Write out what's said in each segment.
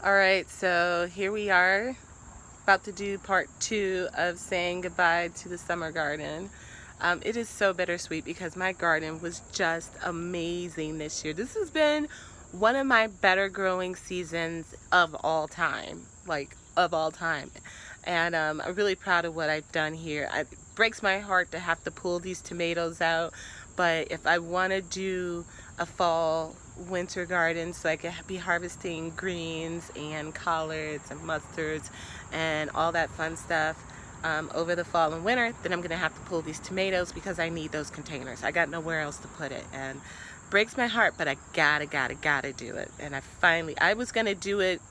Alright, so here we are, about to do part 2 of saying goodbye to the summer garden. It is so bittersweet because my garden was just amazing this year. This has been one of my better growing seasons of all time, And I'm really proud of what I've done here. It breaks my heart to have to pull these tomatoes out, but if I want to do a fall winter garden so I could be harvesting greens and collards and mustards and all that fun stuff over the fall and winter, then I'm gonna have to pull these tomatoes because I need those containers. I got nowhere else to put it, and breaks my heart, but I gotta do it. And I was gonna do it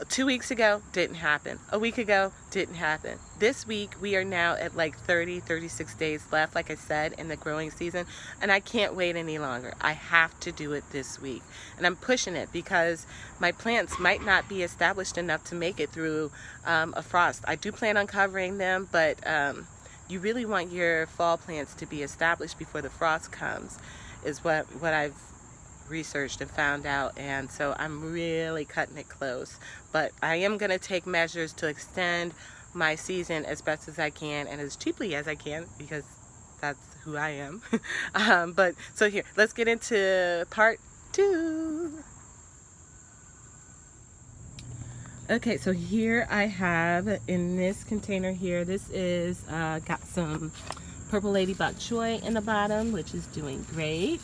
2 weeks ago, didn't happen. A week ago, didn't happen. This week, we are now at like 36 days left, like I said, in the growing season, and I can't wait any longer. I have to do it this week. And I'm pushing it because my plants might not be established enough to make it through a frost. I do plan on covering them, but you really want your fall plants to be established before the frost comes, is what I've researched and found out, and so I'm really cutting it close. But I am going to take measures to extend my season as best as I can and as cheaply as I can, because that's who I am. But so here, let's get into part 2. Okay, so here I have in this container here, this is got some purple lady bok choy in the bottom, which is doing great.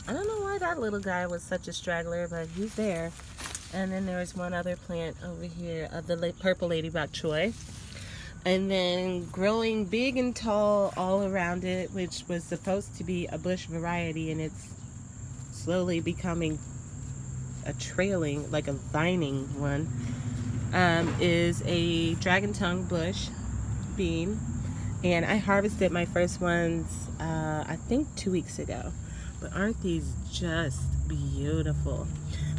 I don't know why that little guy was such a straggler, but he's there. And then there's one other plant over here of the purple lady bok choy. And then growing big and tall all around it, which was supposed to be a bush variety, and it's slowly becoming a trailing, like a vining one, is a dragon tongue bush bean. And I harvested my first ones, I think 2 weeks ago. But aren't these just beautiful?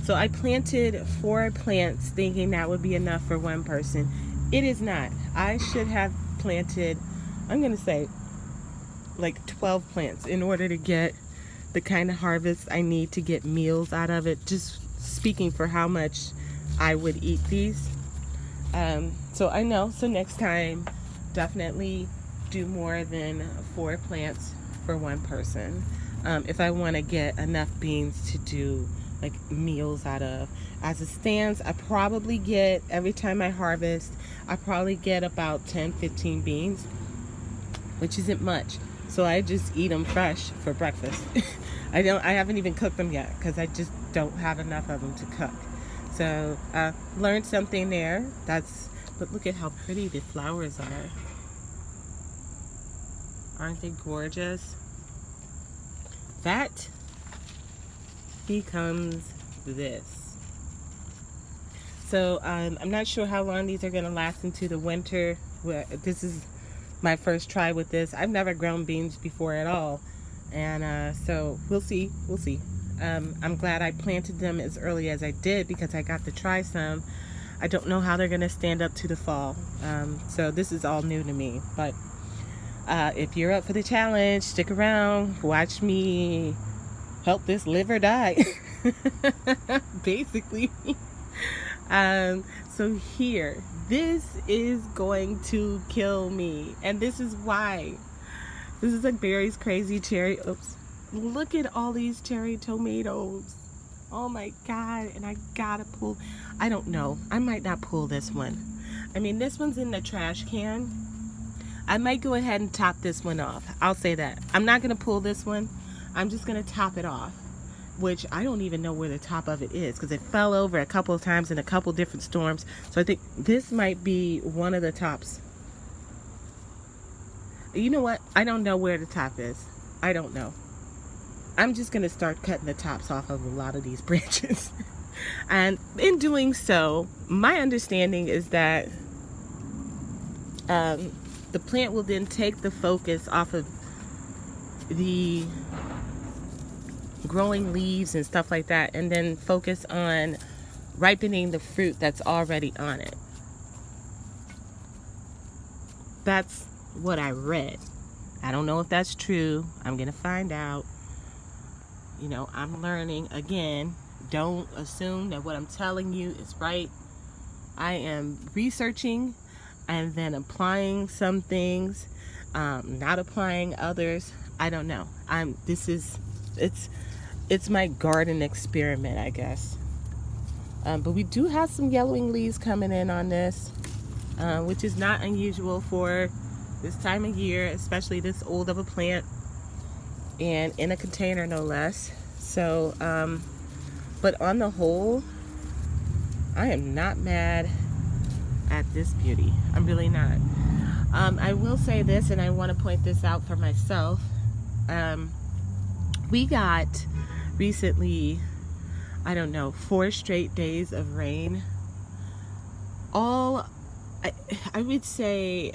So I planted 4 plants thinking that would be enough for one person. It is not. I should have planted, I'm going to say, like 12 plants in order to get the kind of harvest I need to get meals out of it. Just speaking for how much I would eat these. So I know, so next time, definitely do more than 4 plants for one person. If I want to get enough beans to do like meals out of. As it stands, I probably get, every time I harvest, I probably get about 10-15 beans, which isn't much. So I just eat them fresh for breakfast. I haven't even cooked them yet because I just don't have enough of them to cook. So learned something there. But look at how pretty the flowers are. Aren't they gorgeous? That becomes this. So I'm not sure how long these are going to last into the winter. This is my first try with this. I've never grown beans before at all, and so we'll see. I'm glad I planted them as early as I did because I got to try some. I don't know how they're going to stand up to the fall, so this is all new to me. But if you're up for the challenge, stick around, watch me help this live or die. Basically. So here, this is going to kill me, and this is why. This is like Barry's crazy cherry. Oops. Look at all these cherry tomatoes. Oh my god. And I gotta pull. I don't know, I might not pull this one. I mean, this one's in the trash can. I might go ahead and top this one off. I'll say that. I'm not going to pull this one. I'm just going to top it off, which I don't even know where the top of it is because it fell over a couple of times in a couple different storms. So I think this might be one of the tops. You know what? I don't know where the top is. I don't know. I'm just going to start cutting the tops off of a lot of these branches. And in doing so, my understanding is that the plant will then take the focus off of the growing leaves and stuff like that, and then focus on ripening the fruit that's already on it. That's what I read. I don't know if that's true. I'm gonna find out. You know, I'm learning again. Don't assume that what I'm telling you is right. I am researching and then applying some things, not applying others. I don't know. It's my garden experiment, I guess. But we do have some yellowing leaves coming in on this, which is not unusual for this time of year, especially this old of a plant, and in a container no less. So, but on the whole, I am not mad at this beauty. I'm really not. I will say this, and I want to point this out for myself. We got recently, I don't know, 4 straight days of rain. I would say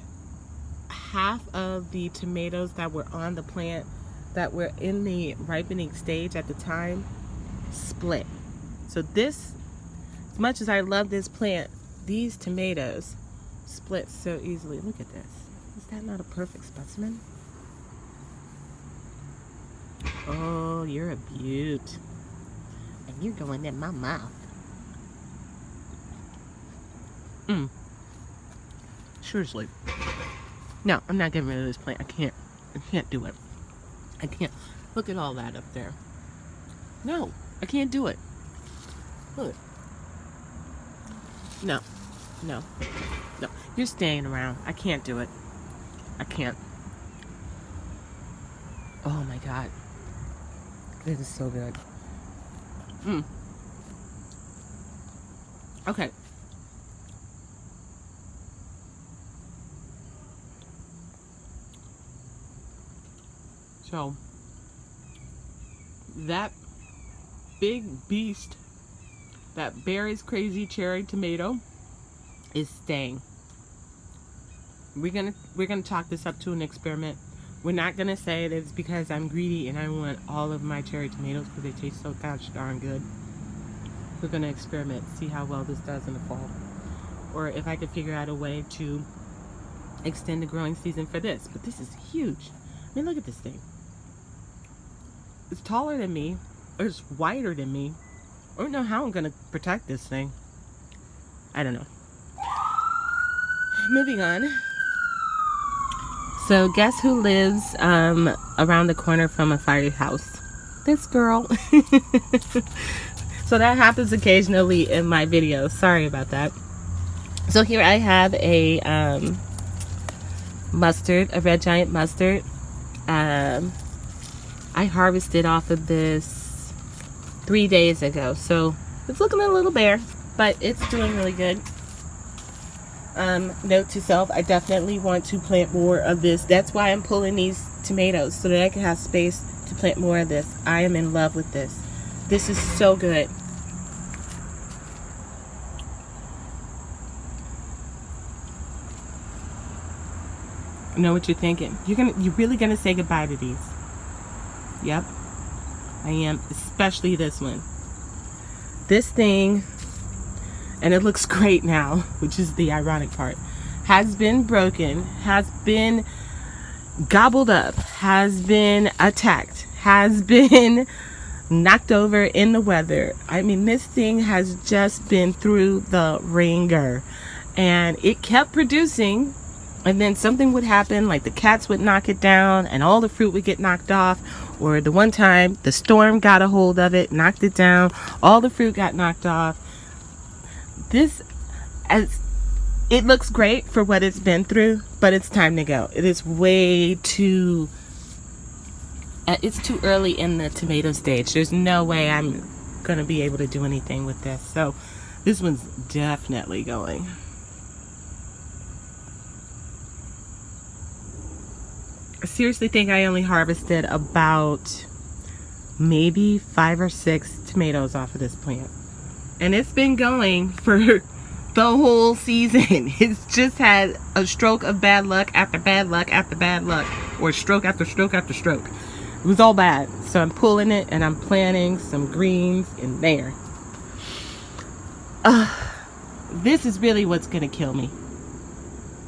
half of the tomatoes that were on the plant that were in the ripening stage at the time split. So this, as much as I love this plant, these tomatoes split so easily. Look at this. Is that not a perfect specimen? Oh, you're a beaut. And you're going in my mouth. Seriously. No, I'm not getting rid of this plant. I can't do it. I can't. Look at all that up there. No, I can't do it. Look. No. You're staying around. I can't do it. I can't. Oh my God. This is so good. Okay. So, that big beast, that Barry's Crazy Cherry Tomato, is staying. We're gonna chalk this up to an experiment. We're not gonna say that it's because I'm greedy and I want all of my cherry tomatoes because they taste so gosh darn good. We're gonna experiment, see how well this does in the fall, or if I could figure out a way to extend the growing season for this. But this is huge. I mean, look at this thing. It's taller than me, or it's wider than me. I don't know how I'm gonna protect this thing. I don't know. Moving on. So guess who lives around the corner from a firehouse? This girl. So that happens occasionally in my videos. Sorry about that. So here I have a mustard, a red giant mustard. I harvested off of this 3 days ago, so it's looking a little bare, but it's doing really good. Note to self, I definitely want to plant more of this. That's why I'm pulling these tomatoes, so that I can have space to plant more of this. I am in love with this. This is so good. I know what you're thinking. You're really gonna say goodbye to these. Yep, I am, especially this one. This thing, and it looks great now, which is the ironic part, has been broken, has been gobbled up, has been attacked, has been knocked over in the weather. I mean, this thing has just been through the ringer, and it kept producing, and then something would happen, like the cats would knock it down and all the fruit would get knocked off, or the one time the storm got a hold of it, knocked it down, all the fruit got knocked off. It looks great for what it's been through, but it's time to go. It is way too, it's too early in the tomato stage. There's no way I'm going to be able to do anything with this. So this one's definitely going. I seriously think I only harvested about maybe 5 or 6 tomatoes off of this plant. And it's been going for the whole season. It's just had a stroke of bad luck after bad luck after bad luck, or stroke after stroke after stroke. It was all bad. So I'm pulling it and I'm planting some greens in there. This is really what's gonna kill me.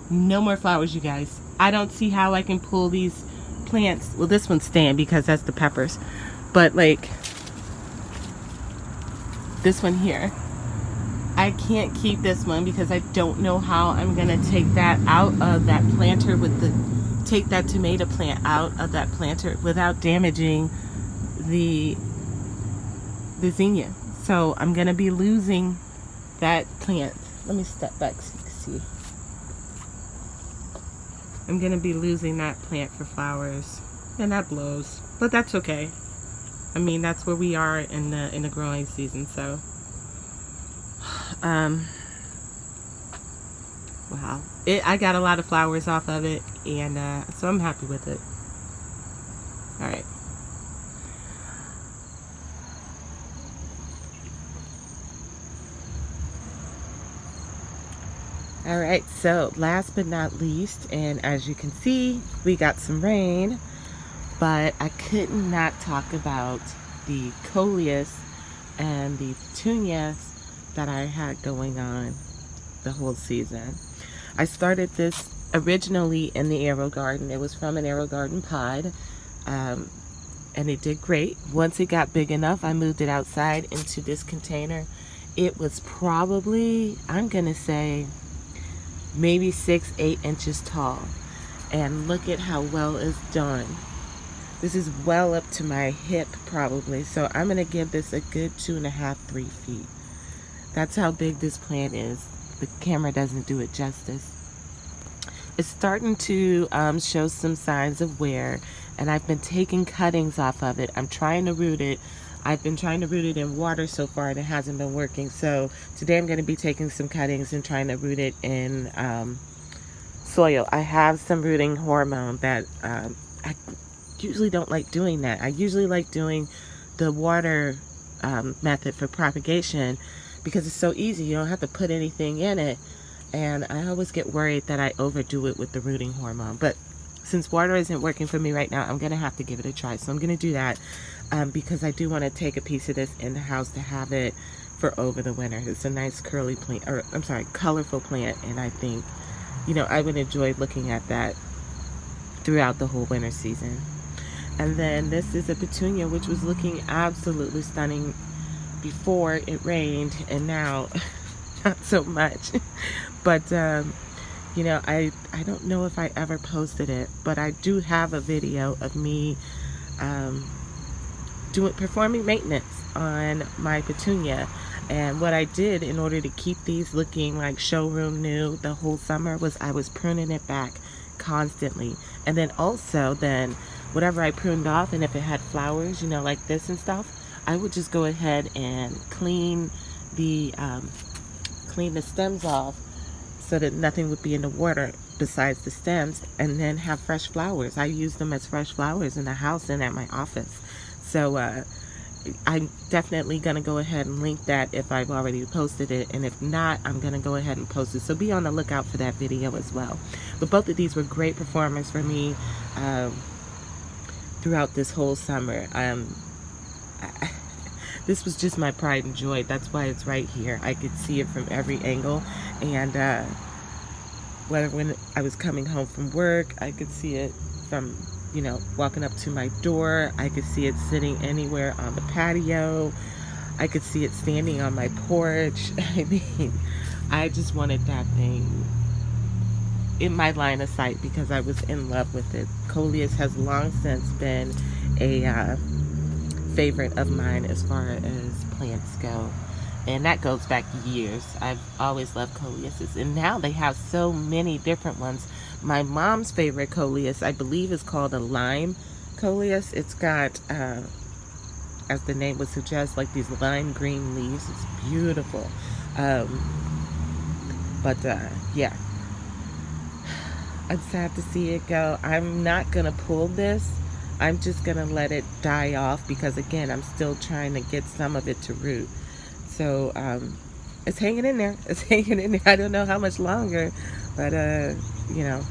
No more flowers, you guys. I don't see how I can pull these plants. Well, this one's staying because that's the peppers. But like, this one here. I can't keep this one because I don't know how I'm gonna take that out of that planter take that tomato plant out of that planter without damaging the zinnia. So I'm gonna be losing that plant. Let me step back so you can see. I'm gonna be losing that plant for flowers, and that blows, but that's okay. I mean, that's where we are in the growing season. So wow, I got a lot of flowers off of it, and so I'm happy with it. All right. All right, so last but not least, and as you can see, we got some rain, but I could not talk about the coleus and the petunias that I had going on the whole season. I started this originally in the AeroGarden. It was from an AeroGarden pod, and it did great. Once it got big enough, I moved it outside into this container. It was probably, I'm gonna say, maybe 6-8 inches tall, and look at how well it's done. This is well up to my hip probably, so I'm gonna give this a good 2.5-3 feet. That's how big this plant is. The camera doesn't do it justice. It's starting to show some signs of wear, and I've been taking cuttings off of it. I'm trying to root it. I've been trying to root it in water so far, and it hasn't been working. So today I'm going to be taking some cuttings and trying to root it in soil. I have some rooting hormone that I usually don't like doing that. I usually like doing the water method for propagation because it's so easy. You don't have to put anything in it. And I always get worried that I overdo it with the rooting hormone. But since water isn't working for me right now, I'm going to have to give it a try. So I'm going to do that because I do want to take a piece of this in the house to have it for over the winter. It's a nice curly plant, or I'm sorry, colorful plant. And I think, you know, I would enjoy looking at that throughout the whole winter season. And then this is a petunia, which was looking absolutely stunning before it rained, and now not so much. But you know, I don't know if I ever posted it, but I do have a video of me performing maintenance on my petunia. And what I did in order to keep these looking like showroom new the whole summer was I was pruning it back constantly. And then also whatever I pruned off, and if it had flowers, you know, like this and stuff, I would just go ahead and clean the stems off so that nothing would be in the water besides the stems, and then have fresh flowers. I use them as fresh flowers in the house and at my office. So I'm definitely going to go ahead and link that if I've already posted it, and if not, I'm going to go ahead and post it. So be on the lookout for that video as well. But both of these were great performers for me throughout this whole summer. This was just my pride and joy. That's why it's right here. I could see it from every angle. And when I was coming home from work, I could see it from, you know, walking up to my door. I could see it sitting anywhere on the patio. I could see it standing on my porch. I mean, I just wanted that thing in my line of sight because I was in love with it. Coleus has long since been a favorite of mine as far as plants go, and that goes back years. I've always loved Coleuses, and now they have so many different ones. My mom's favorite Coleus, I believe, is called a lime Coleus. It's got, as the name would suggest, like these lime green leaves. It's beautiful. Yeah, I'm sad to see it go. I'm not gonna pull this. I'm just gonna let it die off because, again, I'm still trying to get some of it to root. So it's hanging in there. It's hanging in there. I don't know how much longer, but you know,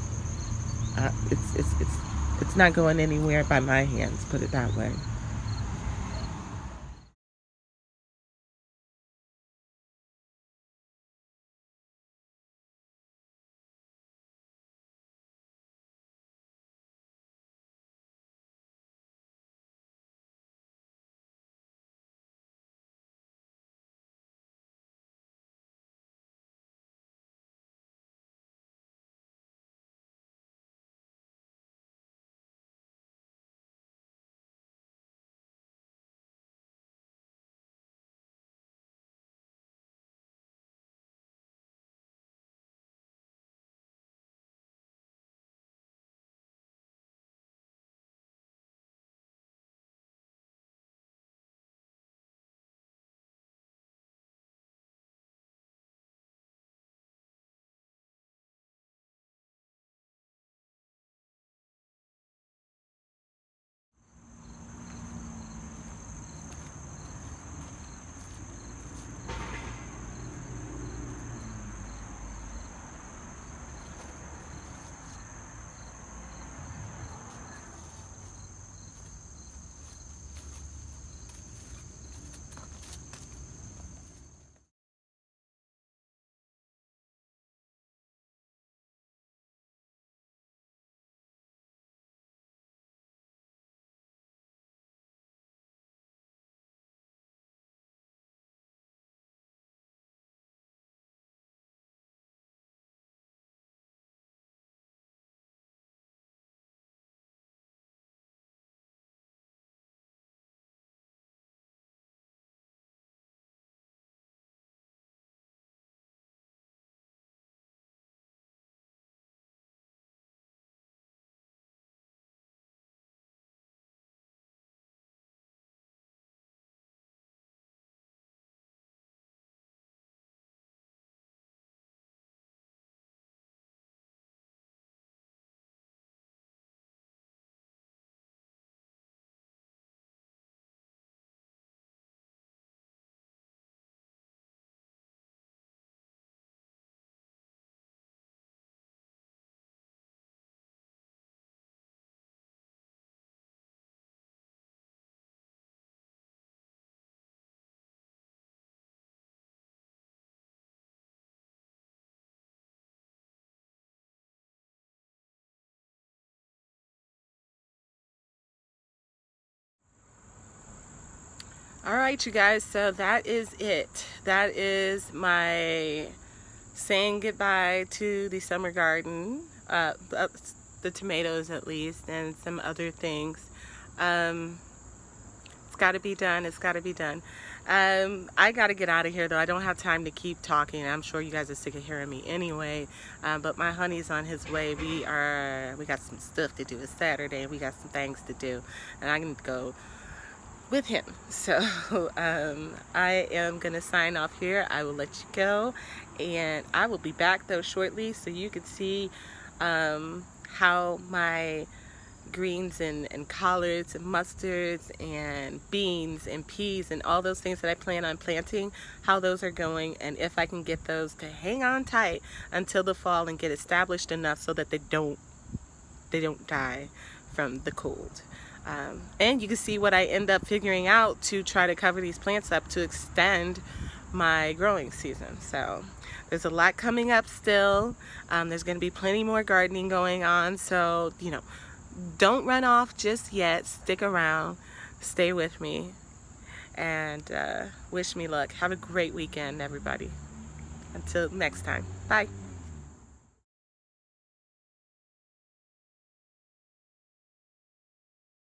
it's not going anywhere by my hands. Put it that way. All right, you guys, so that is it. That is my saying goodbye to the summer garden, the tomatoes at least, and some other things. It's got to be done. It's got to be done. I got to get out of here, though. I don't have time to keep talking. I'm sure you guys are sick of hearing me anyway. But my honey's on his way. We got some stuff to do. It's Saturday. We got some things to do, and I can go with him. So I am gonna sign off here. I will let you go, and I will be back though shortly so you can see how my greens and collards and mustards and beans and peas and all those things that I plan on planting, how those are going, and if I can get those to hang on tight until the fall and get established enough so that they don't die from the cold. And you can see what I end up figuring out to try to cover these plants up to extend my growing season. So there's a lot coming up still. There's going to be plenty more gardening going on. So, you know, don't run off just yet. Stick around. Stay with me. And wish me luck. Have a great weekend, everybody. Until next time. Bye.